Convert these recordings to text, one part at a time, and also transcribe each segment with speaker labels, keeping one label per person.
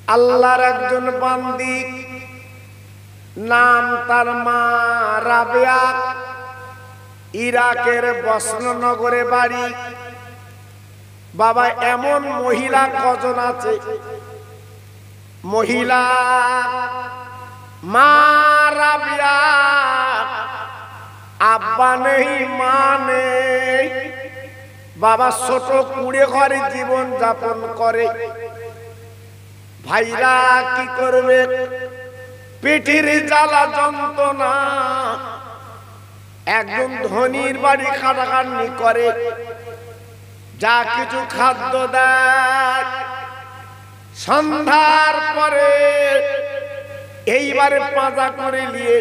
Speaker 1: আল্লাহর একজন বান্দি, নাম তার মা রাবেয়া, ইরাকের বসরানগরে বাড়ি। বাবা, এমন মহিলা কজন আছে, মহিলা মা রাবেয়া, আব্বা নেই মা নেই, বাবা ছোট কুড়ে ঘরে জীবন যাপন করে। ভাইরা কি করবে, পেটের জ্বালা যন্ত্রণা। একজন ধনীর বাড়ি খাটাখাটনি করে, যা কিছু খাদ্য দেয়, সন্ধ্যার পরে এইবারে পাজা করে নিয়ে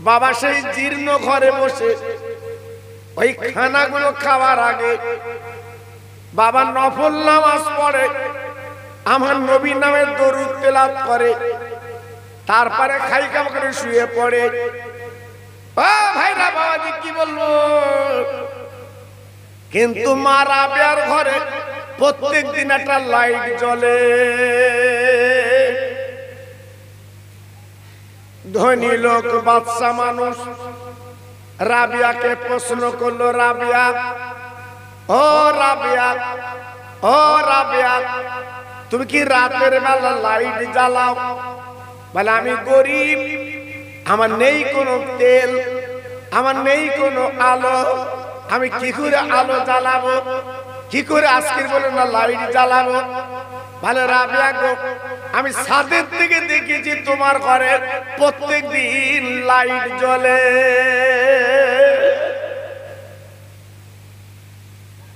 Speaker 1: বাবা সেই জীর্ণ ঘরে বসে ওই খানাগুলো খাওয়ার আগে বাবা নফল নামাজ পড়ে, আমার নবীর নামে দরুদ তেলাওয়াত করে, তারপরে খাইকা করে শুয়ে পড়ে। ও ভাইরা, বাবাজি কি বলবো, কিন্তু মা রাবেয়ার ঘরে প্রত্যেক দিন একটা লাইট জ্বলে। ধনী লোক, বাদশা মানুষ, রাবেয়াকে প্রশ্ন করলো, রাবেয়া, ও রাবেয়া, ও রাবেয়া, তুমি কি রাতের বেলা লাইট জ্বালাও? বলে, আমি গরিব, আমার নেই কোনো তেল, আমার নেই কোনো আলো, আমি কি করে আলো জ্বালাবো, কি করে আজকের বলে না লাইট জ্বালাবো? বলে, রাবেয়া গো, আমি ছাদের থেকে দেখেছি তোমার ঘরে প্রত্যেক দিন লাইট জ্বলে।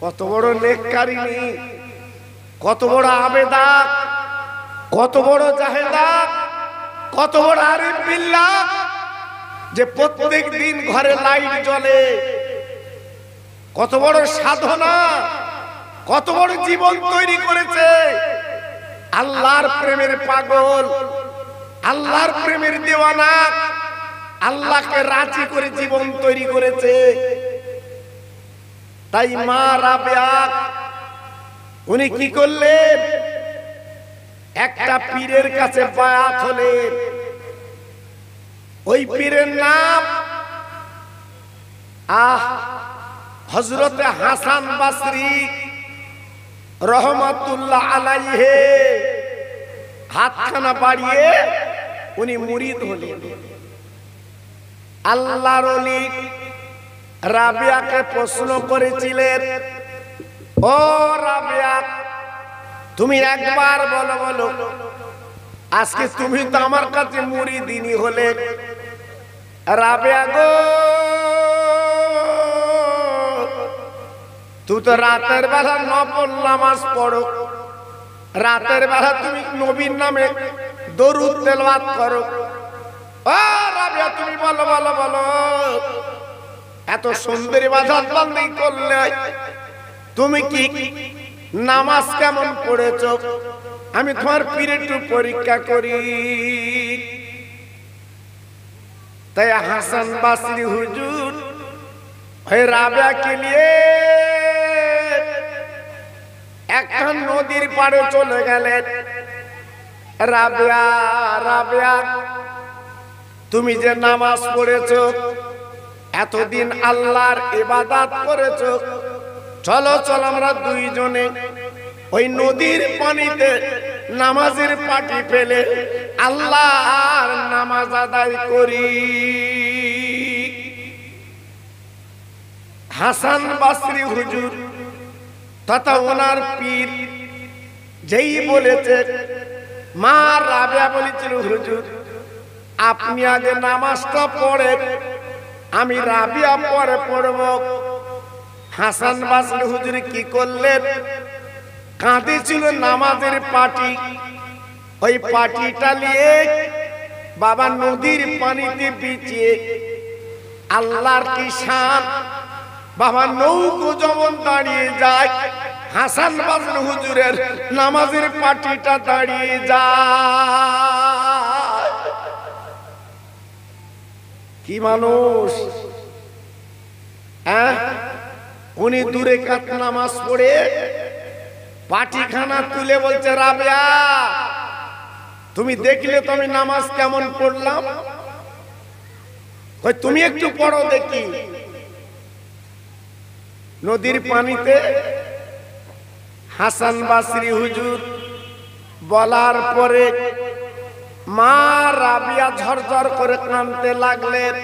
Speaker 1: কত বড় নেককারিনী, কত বড় আবেদা, কত বড় জাহেদা, কত বড় আরিফ বিল্লাহ, যে প্রত্যেক দিন ঘরে লাইট জ্বলে। কত বড় সাধনা, কত বড় জীবন তৈরি করেছে। আল্লাহর প্রেমের পাগল, আল্লাহর প্রেমের দেওয়ানা, আল্লাহকে রাজি করে জীবন তৈরি করেছে। তাই মা রাবেয়া উনি কি করলেন, একটা পীরের কাছে বায়াত হলেন। ওই পীরের নাম হযরতে হাসান বসরি রহমাতুল্লাহ আলাইহি। হাতখানা বাড়িয়ে উনি মুরিদ হলেন। আল্লাহর ওলি রাবেয়াকে প্রশ্ন করেছিলেন, ও রাবেয়া, তুমি একবার বলো, বলো আজকে তুমি তো আমার কাছে মুরিদিনী হলে। রাবেয়া গো, তুই তো রাতের বেলা নফল নামাজ পড়ো, রাতের বেলা তুমি নবীর নামে দরুদ তেলাওয়াত করো। ও রাবেয়া, তুমি বলো, বলো, বলো, এত সুন্দরী ইবাদত বন্দেগি করলে তুমি কি নামাজ কেমন পড়েছো? আমি তোমার পীরের একটু পরীক্ষা করি। তাই হাসান বসরি হুজুর ওই রাবেয়াকে নিয়ে একটা নদীর পাড়ে চলে গেলেন। রাবেয়া, রাবেয়া, তুমি যে নামাজ পড়েছো, এতদিন আল্লাহর ইবাদত করেছো, চলো চলো আমরা দুইজনে ওই নদীর পানিতে নামাজের পাটি ফেলে আল্লাহর নামাজ আদায় করি। হাসান বসরি হুজুর তথা ওনার পীর যেই বলেছে, মা রাবেয়া বলেছিল, হুজুর আপনি আগে নামাজটা পড়ে, আমি রাবেয়া পরে পড়ব। হাসান বসরি হুজুর কি করলেন, কাঁদেছিল নামাজের পাটি, ওই পাটিটা নিয়ে বাবা নদীর পানিতে বিছিয়ে আল্লাহর কি শান, বাবা নৌকো যেমন দাঁড়িয়ে যায়, হাসান বসরি হুজুরের নামাজের পাটিটা দাঁড়িয়ে যায়। কি মানুষ, উনি দূরে কাত নামাজ পড়ে পাটিখানা তুলে বলছে, রাবেয়া তুমি দেখলে তো আমি নামাজ কেমন পড়লাম, কই তুমি একটু পড়ো দেখি। নদীর পানিতে হাসান বাসরি হুজুর বলার পরে মা রাবিয়া ঝরঝর করে কাঁদতে লাগলেন।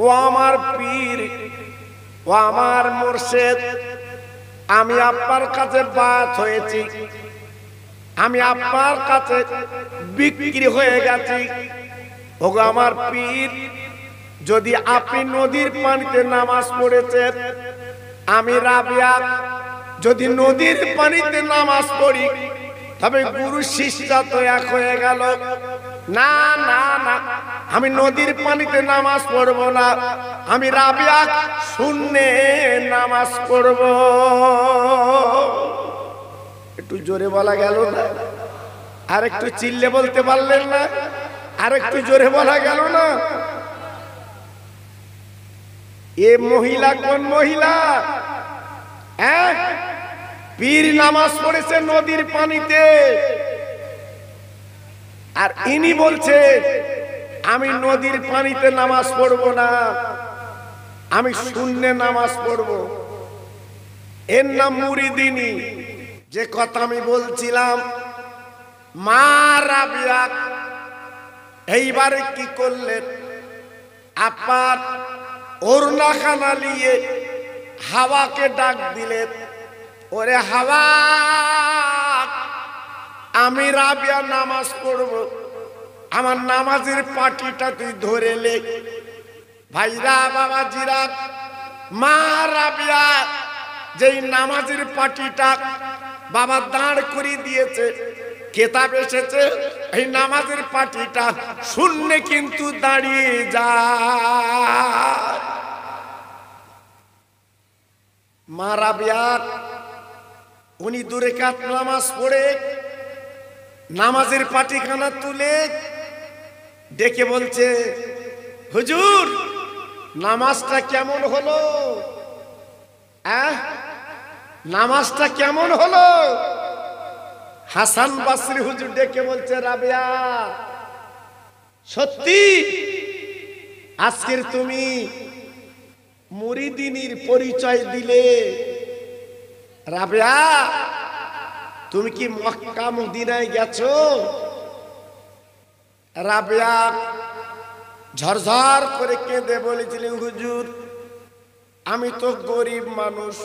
Speaker 1: ও আমার পীর, ও আমার মুর্শিদ, আমি আপনার কাছে বাত হয়েছি, আমি আপনার কাছে বিক্রি হয়ে গেছি। ওগো আমার পীর, যদি আপনি নদীর পানিতে নামাজ পড়েছেন, আমি রাবিয়া যদি নদীর পানিতে নামাজ পড়ি, তবে গুরু শিষ্য তো এক হয়ে গেল। না না না, আমি নদীর পানিতে নামাজ পড়ব না, আমি রাবিয়া শূন্যে নামাজ পড়ব। একটু জোরে বলা গেল না? আর একটু চিল্লে বলতে পারলেন না? আর একটু জোরে বলা গেল না? এ মহিলা কোন মহিলা? পীর নামাজ পড়েছে নদীর পানিতে, আর ইনি বলছে আমি নদীর পানিতে নামাজ পড়ব না, আমি শূন্যে নামাজ পড়ব। এর নাম মুরিদিনী। যে কথা আমি বলছিলাম, মা রাবিয়া এইবারে কি করলেন, আপনার ওড়নাখানা নিয়ে হাওয়াকে ডাক দিলেন, ওরে হাওয়া, আমি রাবিয়া নামাজ পড়ব, আমার নামাজের পাটিটা তুই ধরে লে। ভাইরা বাবাজিরা, মা রাবিয়া যেই নামাজের পাটিটা বাবা দাঁড় করে দিয়েছে, কেতাব এসেছে এই নামাজের পাটিটা শূন্যে কিন্তু দাঁড়িয়ে যায়। মা রাবিয়া উনি দূরে কাত নামাজ পড়ে নামাজের পাটিখানা তুলে ডেকে বলছে, হুজুর নামাজটা কেমন হলো? নামাজটা কেমন হলো? হাসান বাসরি হুজুর ডেকে বলছে, রাবিয়া সত্যি আজকের তুমি মুরিদিনীর পরিচয় দিলে। রাবিয়া তুমি কি মক্কা মদিনায় গেছো? রাবিয়া ঝরঝর করে কেঁদে বলেছিলেন, হুজুর আমি তো গরিব মানুষ,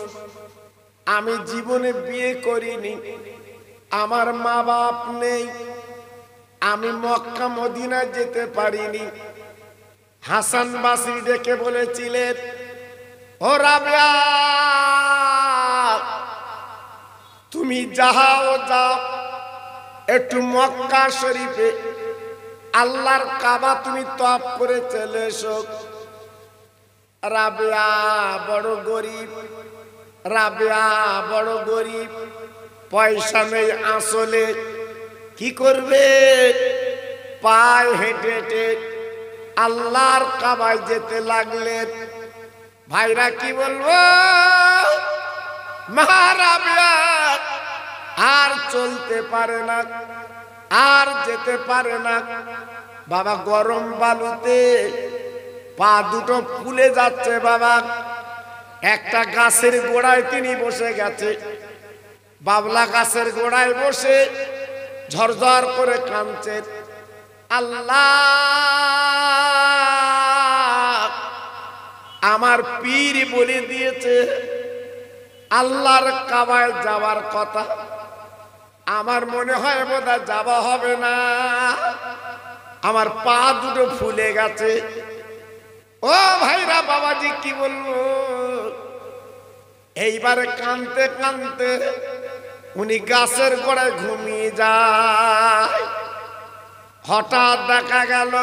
Speaker 1: আমি জীবনে বিয়ে করিনি, আমার মা বাপ নেই, আমি মক্কা মদিনা যেতে পারিনি। হাসান বাসরি ডেকে বলেছিলেন, ও রাবিয়া তুমি যাও যাও একটু মক্কা শরীফে আল্লাহর কাবা তুমি তওয়াফ করে চলে এসো। রাবিয়া বড় গরিব, রাবিয়া বড় গরিব, পয়সা নেই আসলে, কি করবে? পায়ে হেঁটে হেঁটে আল্লাহর কাবায় যেতে লাগলেন। ভাইরা কি বলবো, মা রাবিয়া আর চলতে পারে না, আর যেতে পারে না। বাবা গরম বালুতে পা দুটো ফুলে যাচ্ছে। বাবা একটা গাছের গোড়ায় তিনি বসে গেছে, বাবলা গাছের গোড়ায় বসে ঝরঝর করে কাঁদছেন। আল্লাহ আমার পীর বলে দিয়েছে আল্লাহর কাবায় যাওয়ার কথা, আমার মনে হয় বোধহয় যাওয়া হবে না, আমার পা দুটো ফুলে গেছে। ও ভাইরা বাবাজি কি বলবো, এইবারে কাঁদতে কাঁদতে উনি গাছের গোড়ায় ঘুমিয়ে যায়। হঠাৎ দেখা গেল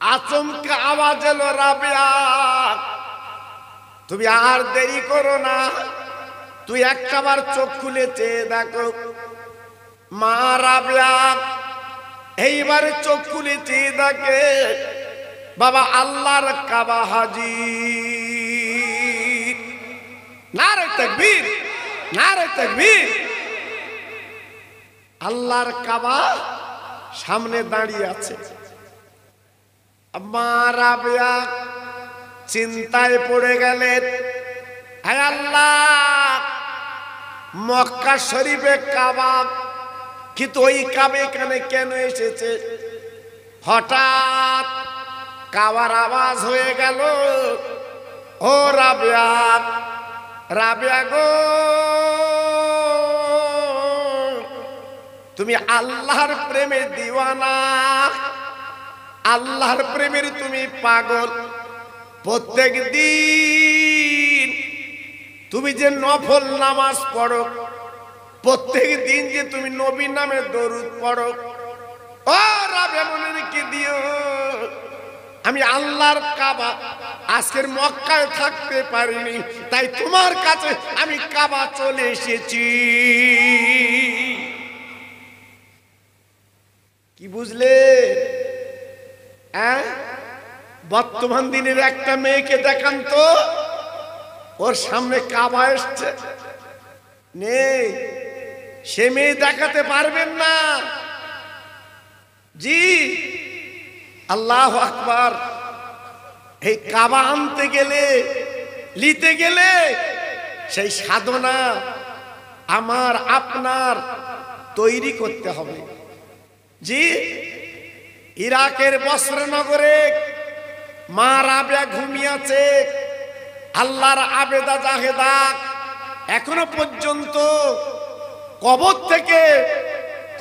Speaker 1: আচমকা আওয়াজ এলো, রাবিয়া তুমি আর দেরি করো না, তুই একটাবার চোখ খুলে চেয়ে দেখো। মা রাবিয়া এইবারে চোখ খুলে চেয়ে দেখে বাবা আল্লাহর কাবা হাজির। নারে তাকবীর, নারে তাকবীর। আল্লাহর কাবা সামনে দাঁড়িয়ে আছে। মা রাবিয়া চিন্তায় পড়ে গেলেন, হে আল্লাহ, মক্কা শরীফে কাবা, কিন্তু ওই কাবা এখানে কেন এসেছে? হঠাৎ কাবার আওয়াজ হয়ে গেল, ও রাবিয়া, রাবিয়া গো, তুমি আল্লাহর প্রেমে দিওয়ানা, আল্লাহর প্রেমের তুমি পাগল। প্রত্যেক দিন তুমি যে নফল নামাজ পড়ো, প্রত্যেক দিন যে তুমি নবীর নামে দরুদ পড়ো, ও রাবিয়া মনে রেখে দিও, আমি আল্লাহর কাবা আজকের মক্কায় থাকতে পারিনি, তাই তোমার কাছে আমি কাবা চলে এসেছি। কি বুঝলে? বর্তমান দিনের একটা মেয়েকে দেখান তো, ওর সামনে কাবা এসছে, নেই, সে মেয়ে দেখাতে পারবেন না। জি, আল্লাহু আকবার। এই কাবা আনতে গেলে, নিতে গেলে সেই সাধনা আমার আপনার তৈরি করতে হবে। জি, ইরাকের বসরা মা রাবিয়া ঘুমিয়ে আছে, আল্লাহর আবেদা জাহেদা এখনো পর্যন্ত কবর থেকে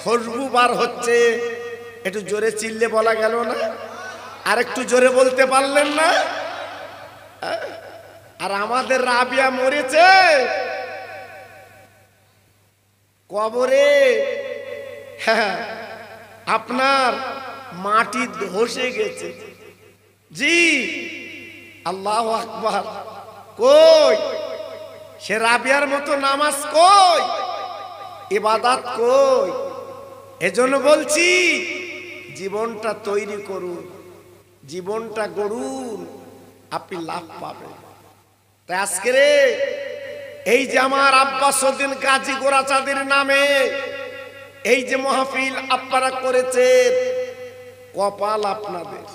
Speaker 1: খুশবু বার হচ্ছে। একটু জোরে চিল্লে বলা গেল না? আর একটু জোরে বলতে পারলেন না? আর আমাদের রাবিয়া মরেছে কবরে, হ্যাঁ, আপনার মাটি ধসে গেছে। জি, আল্লাহু আকবার। কই সে রাবিয়ার মতো নামাজ, কই ইবাদত, কই? এজন্য বলছি, জীবনটা তৈরি করুন, জীবনটা গড়ুন, আপনি লাভ পাবেন। তাই আজকে এই যে আমার আব্বাসউদ্দিন গাজী গোরাচাঁদের নামে এই যে মাহফিল আপনারা করেছেন, কপাল আপনাদের,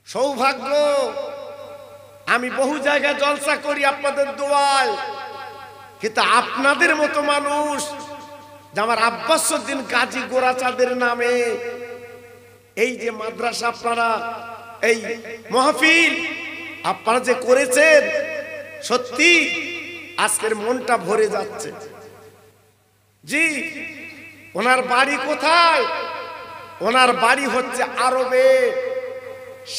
Speaker 1: সৌভাগ্য। আমি বহু জায়গায় জলসা করি আপনাদের দোয়ায়, কিন্তু আপনাদের মতো মানুষ, যে আমার আব্বাসউদ্দিন গাজী গোরাচাঁদের নামে এই যে মাদ্রাসা, আপনারা এই মাহফিল আপনারা যে করেছেন, সত্যি আজকের মনটা ভরে যাচ্ছে। জি, ওনার বাড়ি কোথায়? ওনার বাড়ি হচ্ছে আরবে,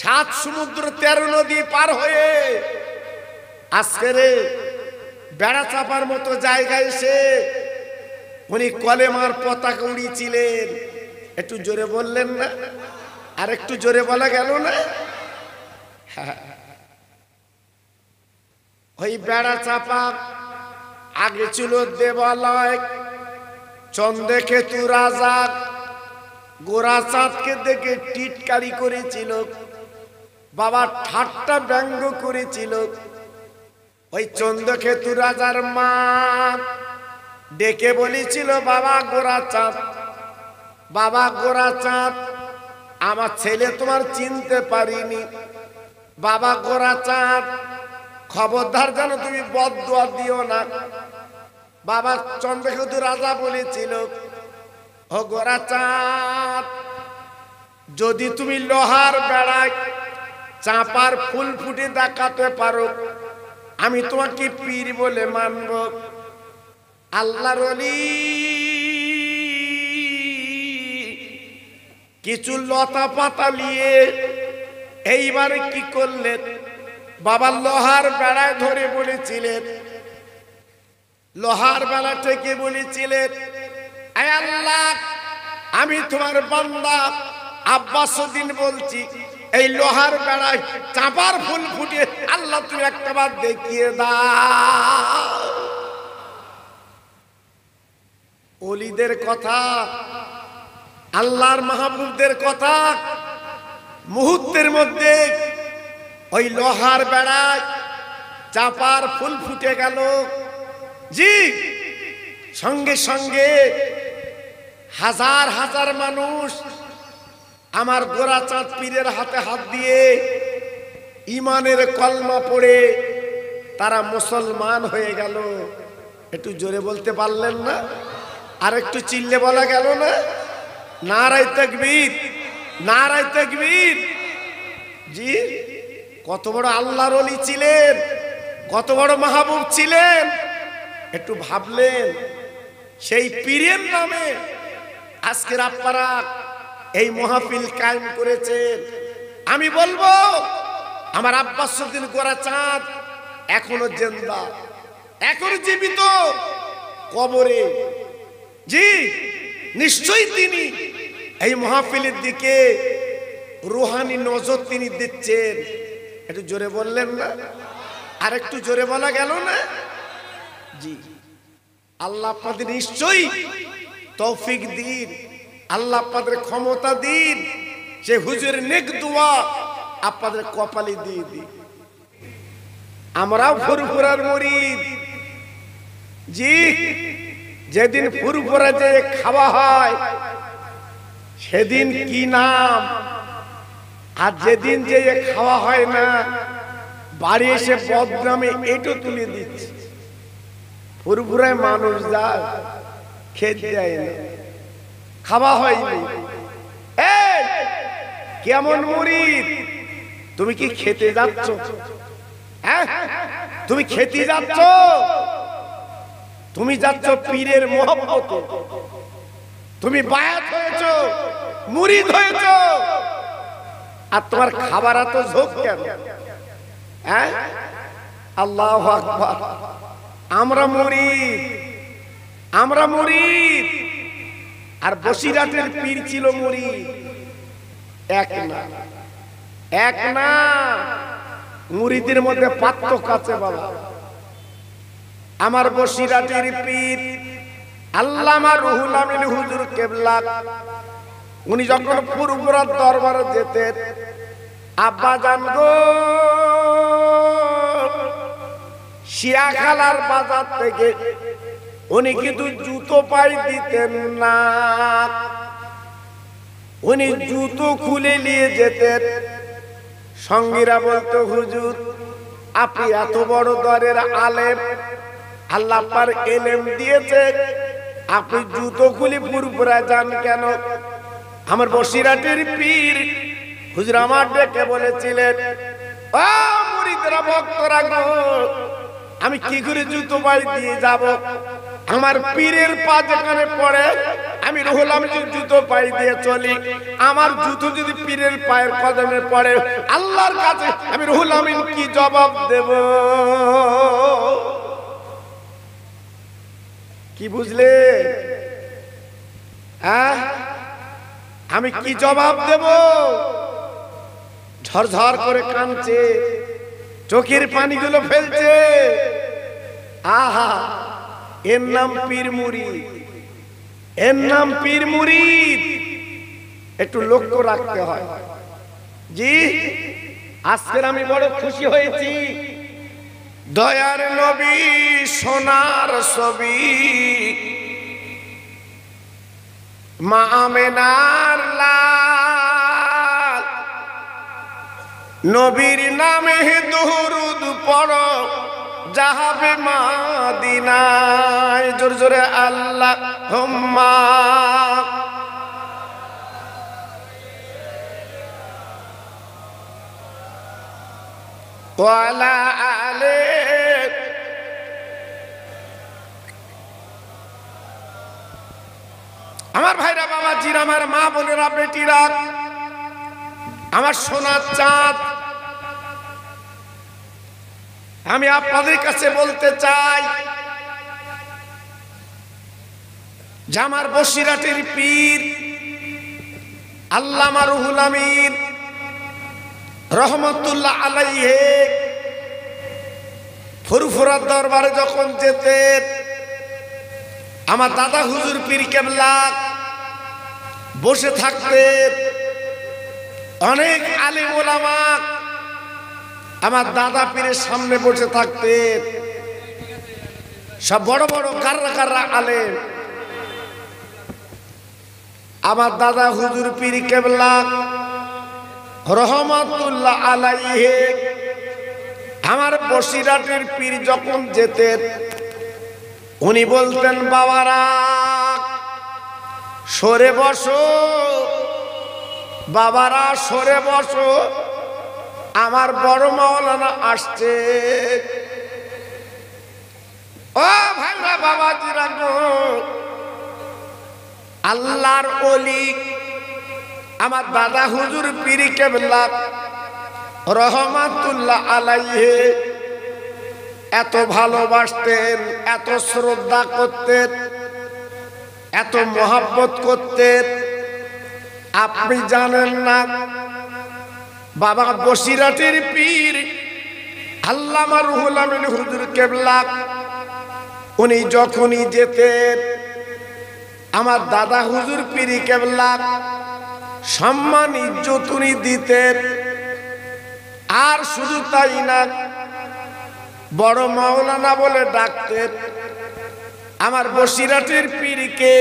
Speaker 1: 7 সমুদ্র 13 নদী পার হয়ে আজকের বেড়া চাপার মতো জায়গায় এসে উনি কলেমার পতাকা উড়িয়েছিলেন। একটু জোরে বললেন না? আর একটু জোরে বলা গেল না? ওই বেড়া চাপা আগে ছিল দেবালয়। চন্দ্রকেতু রাজা গোরাচাঁদকে দেখে টিটকারি করেছিল, বাবা ঠাট্টা ব্যঙ্গ করেছিল। ওই চন্দ্রকেতু রাজার মা ডেকে বলেছিল, বাবা গোরাচাঁদ, বাবা গোরাচাঁদ, আমার ছেলে তোমার চিনতে পারিনি। বাবা গোরাচাঁদ, খবরদার যেন তুমি বদদুয়া দিও না। বাবা চন্দ্রকেতু রাজা বলেছিল, ও গোরাচাঁদ, যদি তুমি লোহার বেড়ায় চাপার ফুল ফুটে দেখাতে পারো, আমি তোমাকে পীর বলে মানব। আল্লাহর ওলি কিছু লতা পাতা নিয়ে এইবারে কি করলেন, বাবা লোহার বেড়ায় ধরে বলেছিলেন, লোহার বেড়া থেকে বলেছিলেন, আয় আল্লাহ, আমি তোমার বান্দা আব্বাসউদ্দিন বলছি, এই লোহার বেড়ায় চাপার ফুল ফুটিয়ে আল্লাহ তুমি একটা বার দেখিয়ে দাও। ওলিদের কথা, আল্লাহর মাহবুবদের কথা, মুহূর্তের মধ্যে ওই লোহার বেড়ায় চাপার ফুল ফুটে গেল। জি, সঙ্গে সঙ্গে হাজার হাজার মানুষ আমার গোরাচাঁদ পীরের হাতে হাত দিয়ে ইমানের কলমা পড়ে তারা মুসলমান হয়ে গেল। একটু জোরে বলতে পারলেন না? আর একটু চিল্লে বলা গেল না? নারায়ে তাকবীর, নারায়ে তাকবীর। জি, কত বড় আল্লাহর ওলি ছিলেন, কত বড় মাহবুব ছিলেন, একটু ভাবলেন? সেই পীরের নামে আজকের আপনারা এই মাহফিল কায়েম করেছেন। আমি বলবো আমার আব্বাসউদ্দিন গোরাচাঁদ এখনো জিন্দা, এখনো জীবিত কবরে। জি, নিশ্চয়ই তিনি এই মাহফিলের দিকে রুহানি নজর তিনি দিচ্ছেন। একটু জোরে বললেন না? আর একটু জোরে বলা গেল না? জি, আল্লাহ আপনাদের নিশ্চয়ই তৌফিক দিন, আল্লাহ আপনাদের ক্ষমতা দিন, সে হুজুরের নেক দোয়া আপনাদের কপালে দিয়ে দিন। আমরাও ফুরফুরার মুরিদ। জি, যেদিন ফুরফুরা যে খাওয়া হয় সেদিন কি নাম, আর যেদিন যে খাওয়া হয় না বাড়ি এসে বদনামে এটো তুলে দিচ্ছে। ফুরফুরায় মানুষ যায়, খেতে যায় না, খাওয়া হয়নি। এই কেমন মুরিদ, তুমি কি খেতে যাচ্ছ? হ্যাঁ, তুমি খেতে যাচ্ছ? তুমি যাচ্ছ পীরের মহব্বতে, তুমি বায়াত হয়েছ, মুরিদ হয়েছ, আর তোমার খাবার এত ঝোঁক কেন? হ্যাঁ, আল্লাহু আকবার। আমরা মুরিদ, আমরা মুরিদ, আর বসিরহাটের পীর ছিল মুরিদ। এক না, এক না, মুরিদের মধ্যে পার্থক্য আছে বাবা। আমার বসিরহাটের পীর আল্লামা রুহুল আমিন হুজুর কেবলা, উনি যখন ফুরফুরার দরবারে যেতেন, আব্বা জান গো, শিয়াখালার বাজার থেকে উনি কিন্তু জুতো পাই দিতেন না, উনি জুতো খুলে নিয়ে যেতেন। সঙ্গীরা বলতো, হুজুর আপনি এত বড় দরের আলেম, আল্লাহ পার এলেম দিয়েছে, আপনি জুতো খুলে ফুরফুরায় যান কেন? আমার বসিরহাটের পীর হুজুর আমার ডেকে বলেছিলেন, ও মুরিদরা, ভক্তরা গো, আমি কি করে জুতো পাই দিয়ে যাব? আমার পীরের পা যেখানে পড়ে আমি রুহুল আমিনের জুতো পাই দিয়ে চলি। আমার জুতো যদি পীরের পায়ের কদমে পড়ে, আল্লাহর কাছে আমি রুহুল আমিন কি জবাব দেব? কি বুঝলে? হ্যাঁ, আমি কি জবাব দেব? ঝরঝর করে কাঁদছে, চোখের পানিগুলো ফেলছে। আহা, এর নাম পীর মুরিদ, এর নাম পীর মুরিদ। একটু লক্ষ্য রাখতে হয়। জি, আজকের আমি বড় খুশি হয়েছি। দয়ার নবী সোনার ছবি, মা আমেনার লাল, নবীর নামে দুরূদ পড়ো যাবে মদিনায়। জোরে জোরে আল্লাহুম্মা। ওয়ালা আলে। আমার ভাইরা, বাবাজিরা, আমার মা বোনেরা, বেটিরা, আমার সোনার চাঁদ, আমি আপনাদের কাছে বলতে চাই যে আমার বসিরহাটের পীর আল্লামা রুহুল আমিন রহমতুল্লাহ আলাইহি ফুরফুরার দরবারে যখন যেতেন, আমার দাদা হুজুর পীর কেবলা বসে থাকতেন। অনেক আলেম ওলামা আমার দাদা পীরের সামনে বসে থাকতেন, সব বড় বড় গাররা গাররা আলেম। আমার দাদা হুজুর পীর কেবলা রহমাতুল্লাহ আলাইহি আমার বসিরহাটের পীর যখন যেতেন উনি বলতেন, বাবারা সরে বসো, বাবারা সরে বসো, আমার বড় মাওলানা আসছে। ও ভাইরা বাবাজিরা গো, আল্লাহর ওলি আমার দাদা হুজুর পীর কেবলা রহমাতুল্লাহ আলাইহি এত ভালোবাসতেন, এত শ্রদ্ধা করতেন, এত মহব্বত করতেন। আপনি জানেন না, বাবা বসিরহাটের পীর আল্লামা রুহুল আমিন হুজুর কেবলা উনি যখনই যেতেন আমার দাদা হুজুর পীর কেবলা সম্মান ইজ্জত উনি দিতেন। আর শুধু তাই না, বড় মাওলানা বলে ডাকতেন। আমার বসিরহাটের পীরকে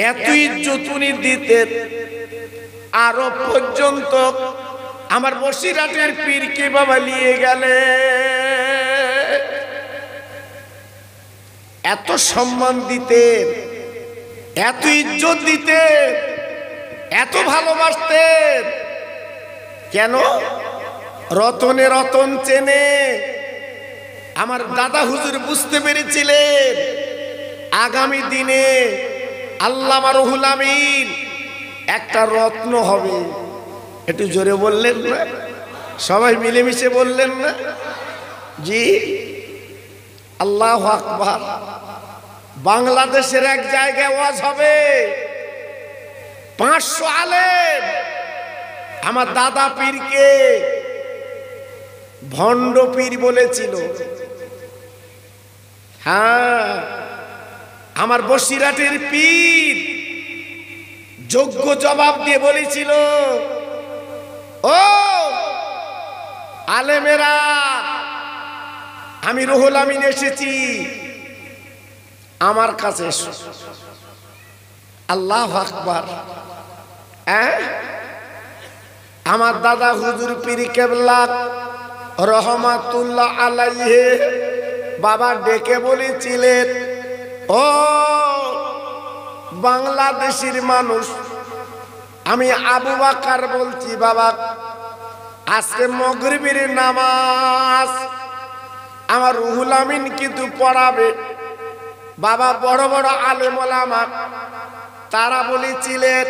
Speaker 1: এত ইজ্জত উনি দিতেন, আরো পর্যন্ত আমার বসিরহাটের পীরকে বাবা নিয়ে গেলে এত সম্মান দিতেন, এত ইজ্জত দিতেন, এত ভালোবাসতেন। কেন? রতনে রতন চেনে। আমার দাদা হুজুর বুঝতে পেরেছিলেন আগামী দিনে আল্লামা রুহুল আমিন একটা রত্ন হবে। একটু জোরে বললেন না? সবাই মিলেমিশে বললেন না? জি, আল্লাহু আকবার। বাংলাদেশের এক জায়গায় ওয়াজ হবে, 500 আলেম আমার দাদা পীরকে ভণ্ড পীর বলেছিল। হ্যাঁ, আমার বসিরহাটের পীর যোগ্য জবাব দিয়ে বলেছিল, ও আলেমেরা, আমি রুহুল আমিন এসেছি, আমার কাছে এসো। আল্লাহু আকবার। আমার দাদা হুজুর পীর কেবলা রহমাতুল্লাহ আলাইহি বাবা ডেকে বলেছিলেন, ও বাংলাদেশের মানুষ, আমি আবু বকর বলছি, বাবা আজকে মাগরিবের নামাজ আমার রুহুল আমিন কিন্তু পড়াবে। বাবা বড় বড় আলেম ওলামা তারা বলেছিলেন,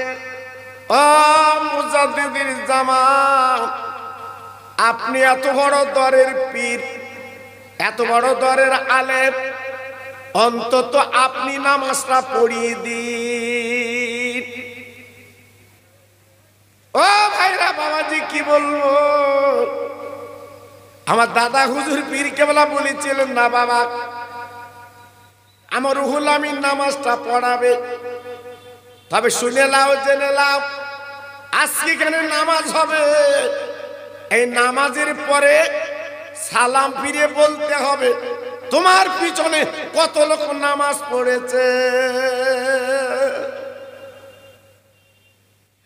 Speaker 1: ও মুজাদ্দিদুল জামান, আপনি এত বড় দরের পীর, এত বড় দরের আলেম, অন্তত আপনি নামাজটা পড়িয়ে দিন। ও ভাইরা বাবাজি, কি বলবো, আমার দাদা হুজুর পীর কেবলা বলেছিলেন, না বাবা, আমার রুহুল আমিন নামাজটা পড়াবে। তবে শুনে লাও, জেনে লাও, আজকে এখানে নামাজ হবে। এই নামাজের পরে সালাম ফিরে বলতে হবে, তোমার পিছনে কত লোক নামাজ পড়েছে।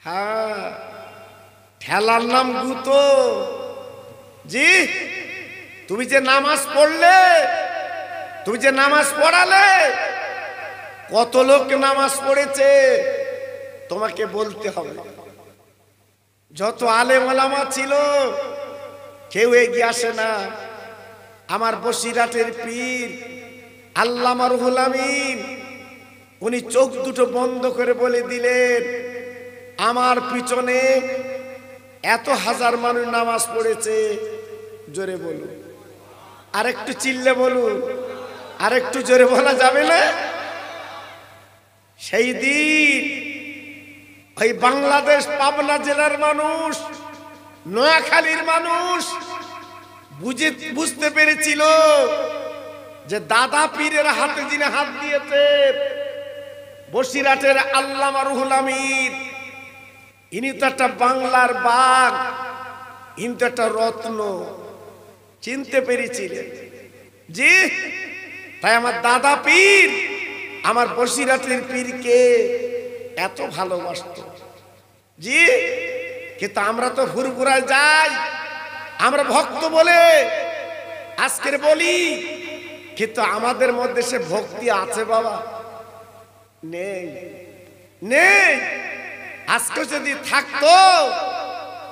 Speaker 1: হ্যাঁ, ঠেলার নাম গুতো। জি, তুমি যে নামাজ পড়লে, তুমি যে নামাজ পড়ালে, কত লোক নামাজ পড়েছে তোমাকে বলতে হবে। যত আলেম ওলামা ছিল কেউ এগিয়ে আসে না। আমার বসিরহাটের পীর আল্লামা রুহুল আমিন উনি চোখ দুটো বন্ধ করে বলে দিলেন, আমার পিছনে এত হাজার মানুষ নামাজ পড়েছে। জোরে বলুন, আরেকটু চিল্লে বলুন, আরেকটু জোরে বলা যাবে না? সেই দিন ওই বাংলাদেশ পাবনা জেলার মানুষ, নোয়াখালীর মানুষ বুঝতে পেরেছিল যে দাদা পীরের হাতে যিনি হাত দিয়েছে বসিরহাটের আল্লামা রুহুল আমিন, ইনি তো একটা বাংলার বাঘ, ইনি তো একটা রত্ন। চিনতে পেরেছিলেন? জি। তাই আমার দাদা পীর আমার বসিরহাটের পীরকে এত ভালোবাসতো জি। কিন্তু আমরা তো ফুরফুরায় যাই, আমরা ভক্ত বলে আজকের বলি, কিন্তু আমাদের মধ্যে সে ভক্তি আছে বাবা? নেই, নেই। আজকে যদি থাকতো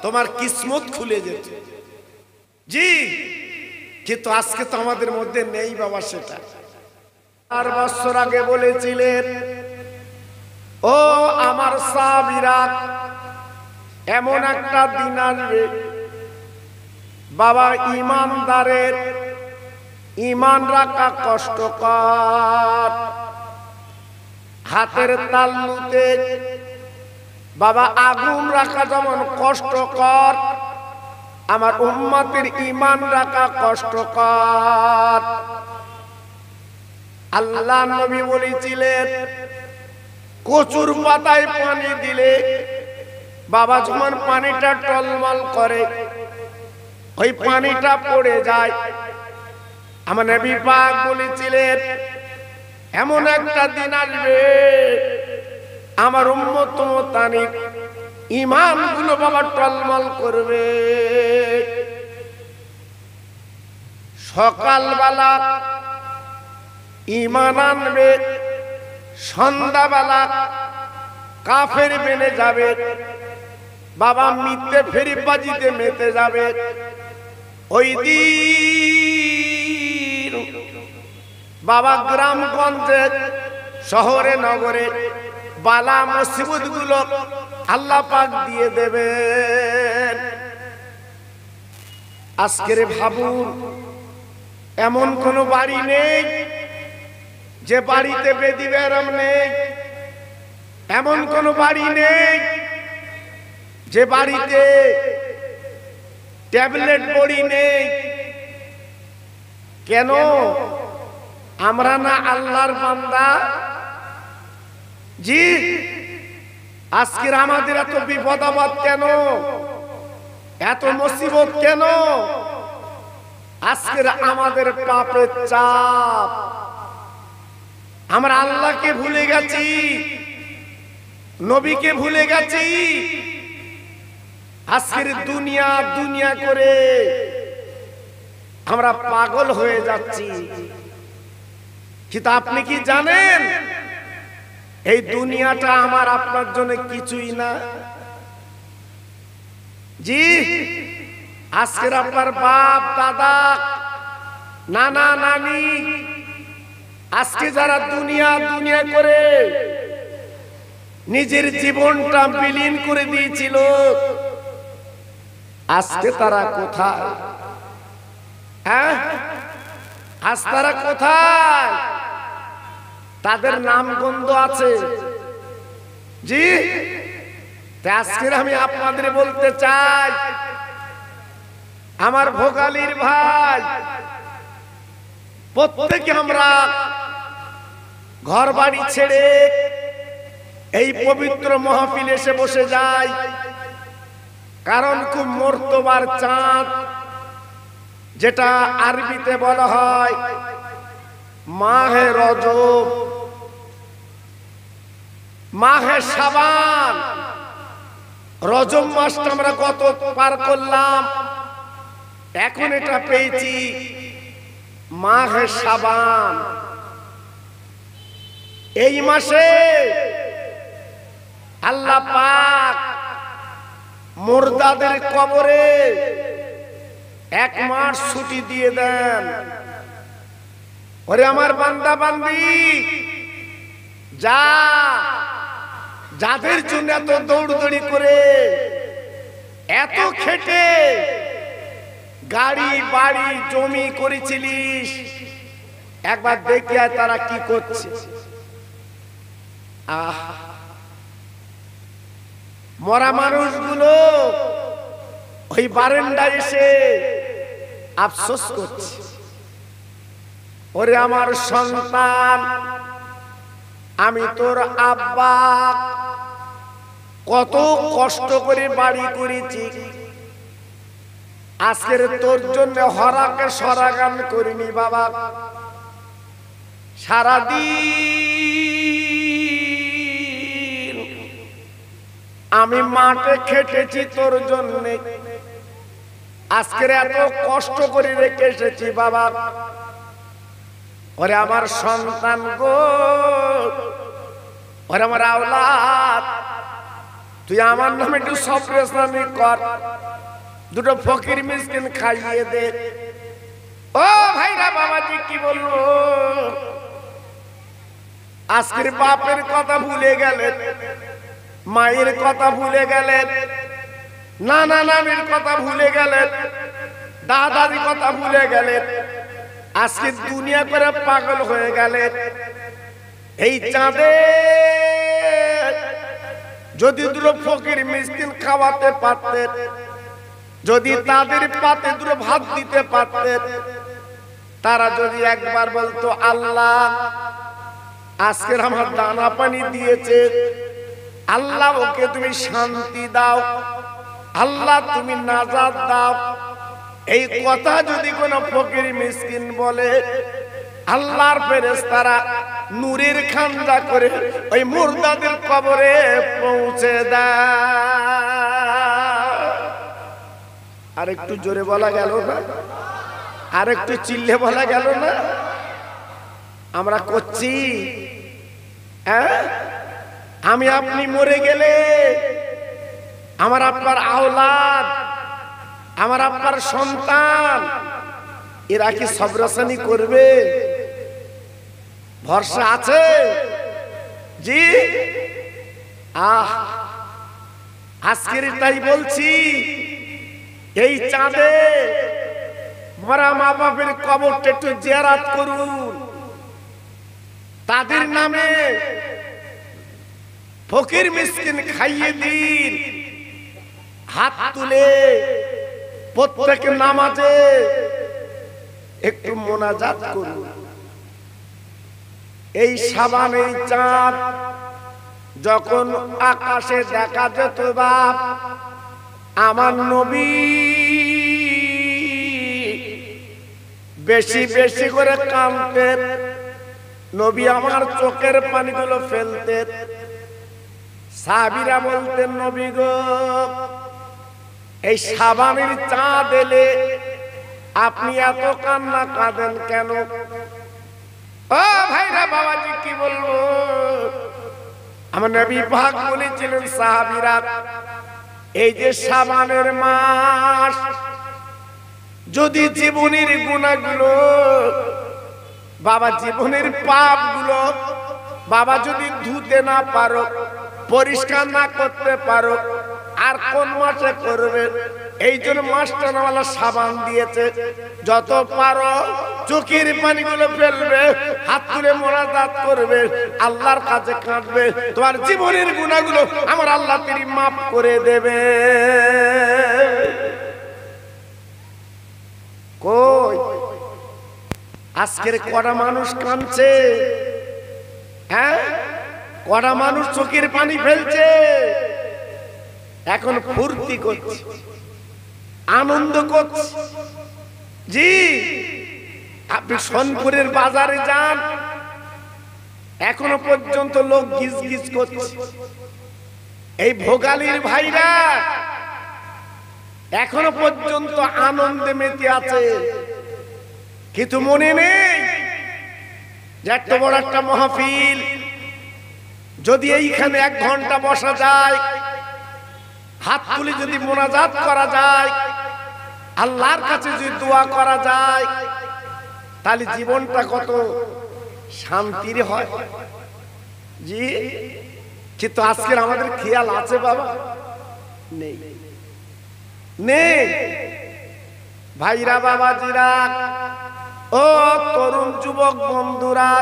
Speaker 1: তোমার কিসমত খুলে যেত জি, কিন্তু আজকে তো আমাদের মধ্যে নেই বাবা সেটা। 4 বছর আগে বলেছিলেন, ও আমার সাহাবীরা, এমন একটা দিন আসবে বাবা ইমানদারের ইমান রাখা কষ্টকর। হাতের তালুতে বাবা আগুন রাখা যেমন কষ্টকর, আমার উম্মতের ইমান রাখা কষ্টকর। আল্লাহ নবী বলেছিলেন, কচুর পাতায় পানি দিলে বাবা যখন পানিটা টলমল করে, ওই পানিটা পড়ে যায়। আমার নবী পাক বলেছিলেন, এমন একটা দিন আসবে আমার উম্মত মুতানির ঈমান গুলো বাবা টলমল করবে। সকালবেলা ঈমান আনবে, সন্ধ্যাবেলা কাফের বেনে যাবে বাবা, মিথ্যে ফেরিবাজিতে মেতে যাবে। ওই দিন বাবা গ্রামগঞ্জে শহরে নগরে বালা মুসিবত গুলো আল্লাহ পাক দিয়ে দেবেন। আজকের ভাবুন, এমন কোন বাড়ি নেই যে বাড়িতে বেদি বেরাম নেই, এমন কোন বাড়ি নেই যে বাড়িতে ট্যাবলেট বড়ি নেই। কেন? আমরা না আল্লাহর বান্দা জি। আজকের আমাদের এত বিপদ আপদ কেন, এত মুসিবত কেন? আজকের আমাদের পাপের চাপ, আমরা আল্লাহকে ভুলে গেছি, নবীকে ভুলে গেছি। আজকের দুনিয়া দুনিয়া করে আমরা পাগল হয়ে যাচ্ছি। কিন্তু আপনি কি জানেন, এই দুনিয়াটা আমার আপনার জন্য কিছুই না জি। আজকের আপনার বাপ দাদা নানা নানি আজকে যারা দুনিয়া দুনিয়া করে নিজের জীবনটা বিলীন করে দিয়েছিল, আজকে তারা কোথায়? হ্যাঁ, আজ তারা কোথায়? তাদের নাম গন্ধ আছে জি। আজকে আমি আপনাদের বলতে চাই, আমার ভোগালীর ভাই, প্রত্যেকে আমরা ঘর বাড়ি ছেড়ে এই পবিত্র মাহফিলে এসে বসে যাই। কারণ খুব মর্তবার চাঁদ, যেটা আরবিতে বলা হয় মাহে রজব, মাহে শাবান। রজব মাসটা আমরা কত পার করলাম, এখন এটা পেয়েছি মাহে শাবান। এই মাসে আল্লাহ পাক মুর্দাদের কবরে 1 মাস ছুটি দিয়ে দেন। ওরে আমার বান্দা বান্দি, যা যাদের জন্য এত দৌড়দৌড়ি করে এত খেটে গাড়ি বাড়ি জমি করেছিলিস, একবার দেখিয়া তারা কি করছে। মরা মানুষগুলো ওই বারান্দায় এসে আফসোস করছে, ওরে আমার সন্তান, আমি তোর আব্বা কত কষ্ট করে বাড়ি করেছি, আজকের তোর জন্য হরাকে সরাগান করিনি বাবা। সারাদিন আমি মাঠে খেটেছি তোর জন্য, আজকের এত কষ্ট করে রেখে এসেছি বাবা। ওরে আমার সন্তান গো, ওরে আমার আওলাদ, তুই আমার নামে একটু সবরেশনামি কর, দুটো ফকির মিসকিন খাইয়ে দে। ও ভাইরা বাবাজি কি বলবো, আজকের বাপের কথা ভুলে গেলেন, মায়ের কথা ভুলে গেলেন, নানা নানির কথা ভুলে গেলেন, দাদার কথা ভুলে গেলেন, আজকে দুনিয়া করে পাগল হয়ে গেলেন। এই চাঁদে যদি দুটো ফকির মিসকিন খাওয়াতে পারতেন, যদি তাদের পাতে দুটো ভাত দিতে পারতেন, তারা যদি একবার বলতো আল্লাহ আজকের আমার দানা পানি দিয়েছে, আল্লাহ ওকে তুমি শান্তি দাও, আল্লাহ তুমি নাজাত দাও, এই কথা যদি কোন ফকির মিসকিন বলে, আল্লাহর ফেরেশতারা নূরের খান্দা করে ওই মুর্দাদের কবরে পৌঁছে দেয়। আর একটু জোরে বলা গেল না? আর একটু চিল্লে বলা গেল না? আমরা করছি। আমি আপনি মরে গেলে আমার আপনার আওলাদ, আমার আপনার সন্তান, এরা কি সবরসানি করবে? ভরসা আছে? জি আজকের তাই বলছি, এই চাঁদে মরা মা বাপের কবরটা একটু জিয়ারত করুন, তাদের নামে ফকির মিসকিন খাইয়ে দিন, হাত তুলে প্রত্যেক নামাজে একটু মোনাজাত করুন। এই সাবান এই চাঁদ যখন আকাশে দেখা যেত বাপ, আমার নবী বেশি বেশি করে কাঁদতেন, নবী আমার চোখের পানিগুলো ফেলতেন। সাহাবীরা বলতেন নবী গো, এই সাবানের চাঁদ এলে আপনি এত কান্না কাঁদেন কেন? ও ভাইরা বাবাজি কি বলবো, আমার নবী পাক বলেছিলেন সাহাবীরা, এই যে সাবানের মাস, যদি জীবনের গুনাহগুলো বাবা, জীবনের পাপগুলো বাবা যদি ধুতে না পারো, পরিষ্কার না করতে পারো, আর কোন মাসে করবে? এই জন্য মাস্টারওয়ালা সাবান দিয়েছে, যত পারো চোখের পানিগুলো ফেলবে, হাত তুলে মোনাজাত করবে, আল্লাহর কাছে কাঁদবে, তোমার জীবনের গুনাহগুলো আমার আল্লাহ তিনি মাফ করে দেবে। কই আজকের কড়া মানুষ কাঁদছে? কড়া মানুষ চোখের পানি ফেলছে, এখন ফুর্তি করছে, আনন্দ করছে। জি আপনি সোনপুরের বাজারে যান, এখনো পর্যন্ত লোক গিজ গিজ করছে। এই ভোগালীর ভাইরা এখনো পর্যন্ত আনন্দে মেতে আছে, কিন্তু মনে নেই যে এত বড় একটা মাহফিল, যদি এইখানে 1 ঘন্টা বসা যায়, হাত তুলে যদি মোনাজাত করা যায়, আল্লাহর কাছে যদি দোয়া করা যায়, তাহলে জীবনটা কত শান্তির হয়। জি কিন্তু আজকের আমাদের খেয়াল আছে বাবা? নেই নেই। ভাইরা বাবাজিরা, ও তরুণ যুবক বন্ধুরা,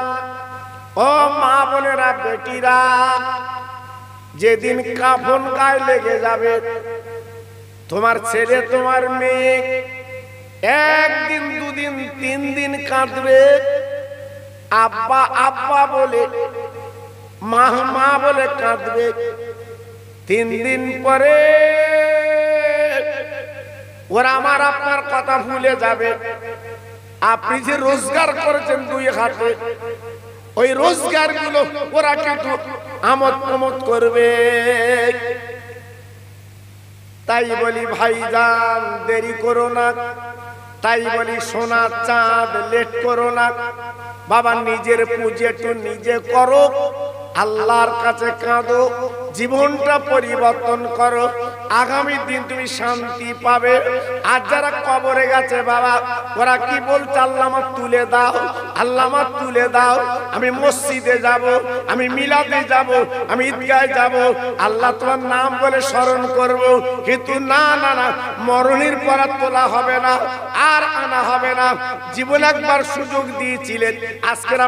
Speaker 1: ও মা বোনেরা, বেটিরা, যেদিন কাফন গায়ে লেগে যাবে, তোমার ছেলে তোমার মেয়ে 1 দিন 2 দিন 3 দিন কাঁদবে, আব্বা আব্বা বলে, মা মা বলে কাঁদবে। 3 দিন পরে ওরা আমার আপনার কথা ভুলে যাবে। আপনি যে রোজগার করেছেন 2 হাতে, ওই রোজগার গুলো ওরা কিন্তু আমোদ প্রমোদ করবে। তাই বলি ভাইজান দেরি করো না, তাই বলি সোনার চাঁদ লেট করো না। বাবা নিজের পুজো একটু নিজে করো, আল্লাহর কাছে কাঁদো, জীবনটা পরিবর্তন করো, আগামী দিন তুমি শান্তি পাবে। আর যারা কবরে গেছে বাবা, ওরা কি বলছে, আল্লাহ আমার তুলে দাও, আল্লাহ আমার তুলে দাও, আমি মসজিদে যাব, আমি মিলাদে যাব, আমি ঈদগাহে যাব, আল্লাহ তোমার নাম বলে স্মরণ করব। কিন্তু না না না, মরণের পর আর তোলা হবে না, আর আনা হবে না। জীবন একবার সুযোগ দিয়েছিলেন, আজকের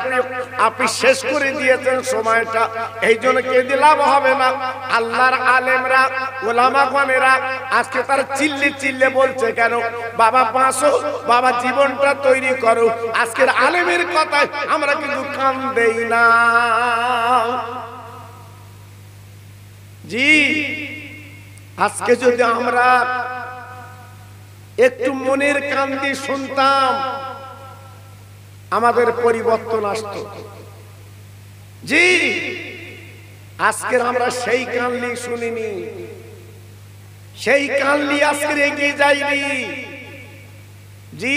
Speaker 1: আপনি শেষ করে দিয়েছেন সময়টা, এই জন্য কেঁদে লাভ হবে না। আল্লাহর আলেমরা, ওলামাগণেরা আজকে তারা চিল্লে চিল্লে বলছে কেন, বাবা বাঁচো, বাবা জীবনটা তৈরি করো। আজকের আলেমের কথায় আমরা কিন্তু কান দেই না। জি, আজকে যদি আমরা একটু মনের কান দিয়ে শুনতাম, আমাদের পরিবর্তন আসতো। জি, আজকের আমরা সেই কানলি শুনিনি, সেই কানলি আজকের এগিয়ে যাইনি। জি,